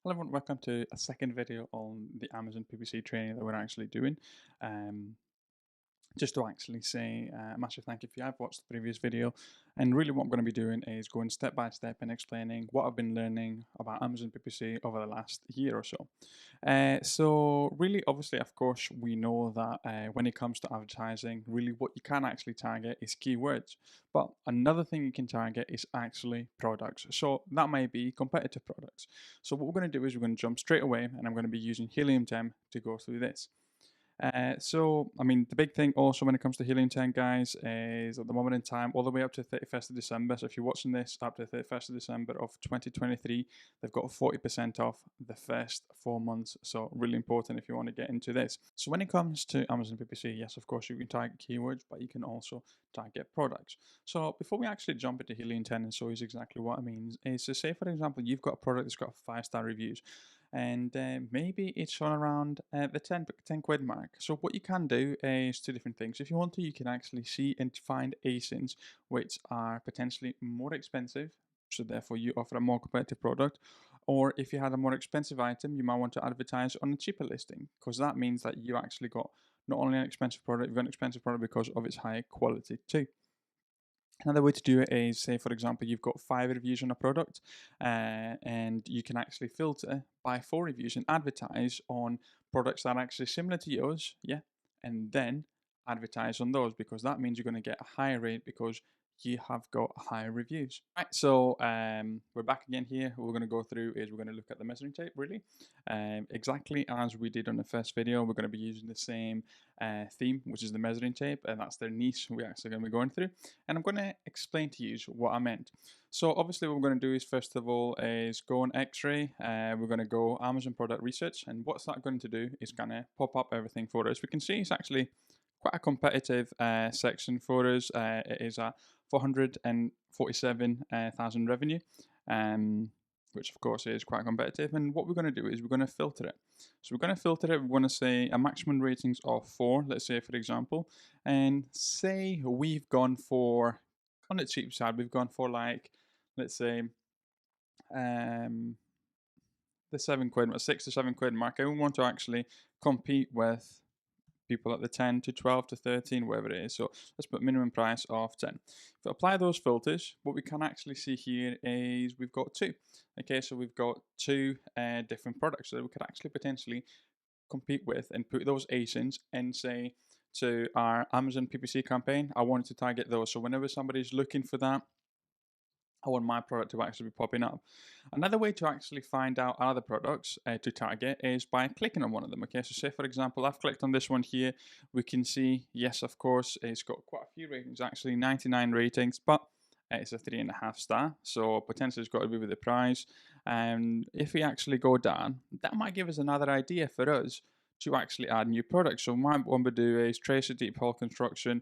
Hello everyone, welcome to a second video on the Amazon PPC training that we're actually doing. Um, just to actually say a massive thank you if you have watched the previous video. And really what I'm going to be doing is going step by step and explaining what I've been learning about Amazon PPC over the last year or so. So really, obviously, of course, we know that when it comes to advertising, really what you can actually target is keywords. But another thing you can target is actually products. So that might be competitive products. So what we're going to do is we're going to jump straight away and I'm going to be using Helium 10 to go through this. I mean, the big thing also when it comes to Helium 10, guys, is at the moment in time, all the way up to 31st of December. So if you're watching this up to 31st of December of 2023, they've got 40% off the first 4 months. So really important if you want to get into this. So when it comes to Amazon PPC, yes, of course, you can target keywords, but you can also target products. So before we actually jump into Helium 10 and show you exactly what it means, is to say, for example, you've got a product that's got 5-star reviews and maybe it's on around the 10 quid mark. So what you can do is two different things. If you want to, you can actually see and find ASINs which are potentially more expensive, so therefore you offer a more competitive product. Or if you had a more expensive item, you might want to advertise on a cheaper listing, because that means that you actually got not only an expensive product, you've got an expensive product because of its high quality too. Another way to do it is, say, for example, you've got 5 reviews on a product, and you can actually filter by 4 reviews and advertise on products that are actually similar to yours, yeah, and then advertise on those, because that means you're going to get a higher rate because you have got higher reviews. Right, so we're back again here. What we're going to go through is we're going to look at the measuring tape, really. Exactly as we did on the first video, we're going to be using the same theme, which is the measuring tape, and that's the niche we're actually going to be going through. And I'm going to explain to you what I meant. So obviously what we're going to do is, first of all, is go on X-ray. We're going to go Amazon product research, and what's that going to do is going to pop up everything for us. We can see it's actually quite a competitive section for us. It is at 447,000 revenue, which of course is quite competitive. And what we're going to do is we're going to filter it. So we're going to filter it. We're going to say a maximum ratings of 4, let's say, for example, and say we've gone for, on the cheap side, we've gone for, like, let's say, um, the 7 quid, 6 to 7 quid mark. I want to actually compete with people at the 10 to 12 to 13, whatever it is. So let's put minimum price of 10. If we apply those filters, what we can actually see here is we've got 2. Okay, so we've got 2 different products that we could actually potentially compete with and put those ASINs and say to our Amazon PPC campaign, I wanted to target those. So whenever somebody's looking for that, I want my product to actually be popping up. Another way to actually find out other products to target is by clicking on one of them. Okay, so say for example, I've clicked on this one here. We can see, yes, of course, it's got quite a few ratings, actually 99 ratings, but it's a 3.5 star. So potentially it's got to be with the price. And if we actually go down, that might give us another idea for us to actually add new products. So what we do is trace a deep hole construction.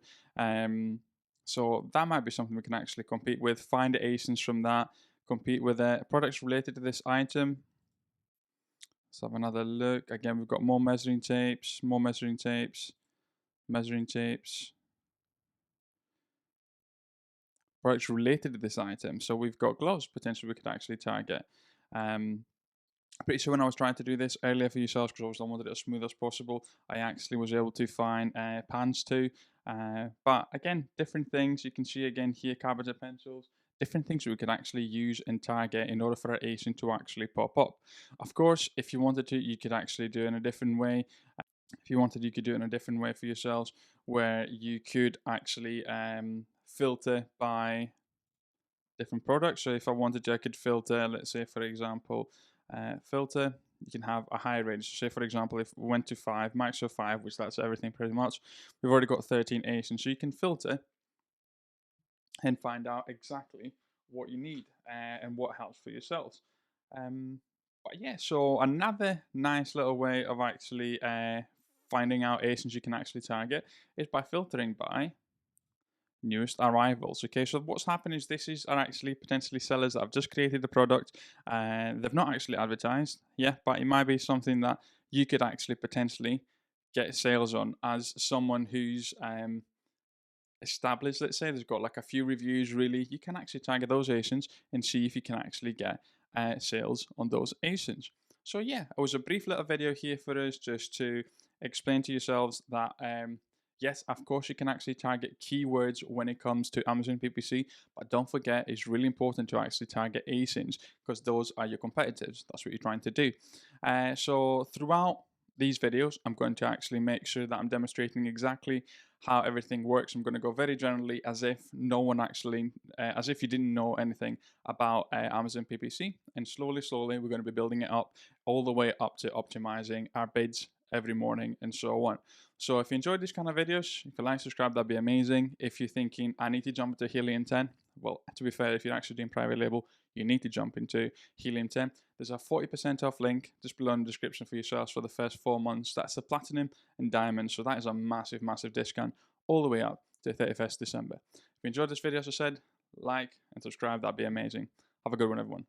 So that might be something we can actually compete with. Find the ASINs from that, compete with it. Products related to this item. Let's have another look. Again, we've got more measuring tapes, measuring tapes. Products related to this item. So we've got gloves, potentially we could actually target. Pretty sure when I was trying to do this earlier for yourselves, because I wanted it as smooth as possible, I actually was able to find pans too. But again, different things. You can see again here, carburetor pencils, different things we could actually use and target in order for our ASIN to actually pop up. Of course, if you wanted to, you could actually do it in a different way. If you wanted, you could do it in a different way for yourselves, where you could actually filter by different products. So if I wanted to, I could filter, let's say, for example, filter, you can have a higher range. So say, for example, if we went to 5, max of 5, which that's everything pretty much, we've already got 13 ASINs. So you can filter and find out exactly what you need and what helps for yourselves. But yeah, so another nice little way of actually finding out ASINs you can actually target is by filtering by newest arrivals. Okay, so what's happened is are actually potentially sellers that have just created the product and they've not actually advertised, yeah, but it might be something that you could actually potentially get sales on as someone who's established. Let's say there's got like a few reviews. Really, you can actually target those ASINs and see if you can actually get sales on those ASINs. So yeah, it was a brief little video here for us just to explain to yourselves that yes, of course you can actually target keywords when it comes to Amazon PPC, but don't forget it's really important to actually target ASINs because those are your competitors. That's what you're trying to do. So throughout these videos, I'm going to actually make sure that I'm demonstrating exactly how everything works. I'm going to go very generally as if no one actually, as if you didn't know anything about Amazon PPC. And slowly, slowly, we're going to be building it up all the way up to optimizing our bids every morning and so on. So if you enjoyed these kind of videos, if you like, subscribe, that'd be amazing. If you're thinking, I need to jump into Helium 10, well, to be fair, if you're actually doing private label, you need to jump into Helium 10. There's a 40% off link just below in the description for yourselves for the first 4 months. That's the platinum and diamond. So that is a massive, massive discount all the way up to 31st December. If you enjoyed this video, as I said, like and subscribe. That'd be amazing. Have a good one, everyone.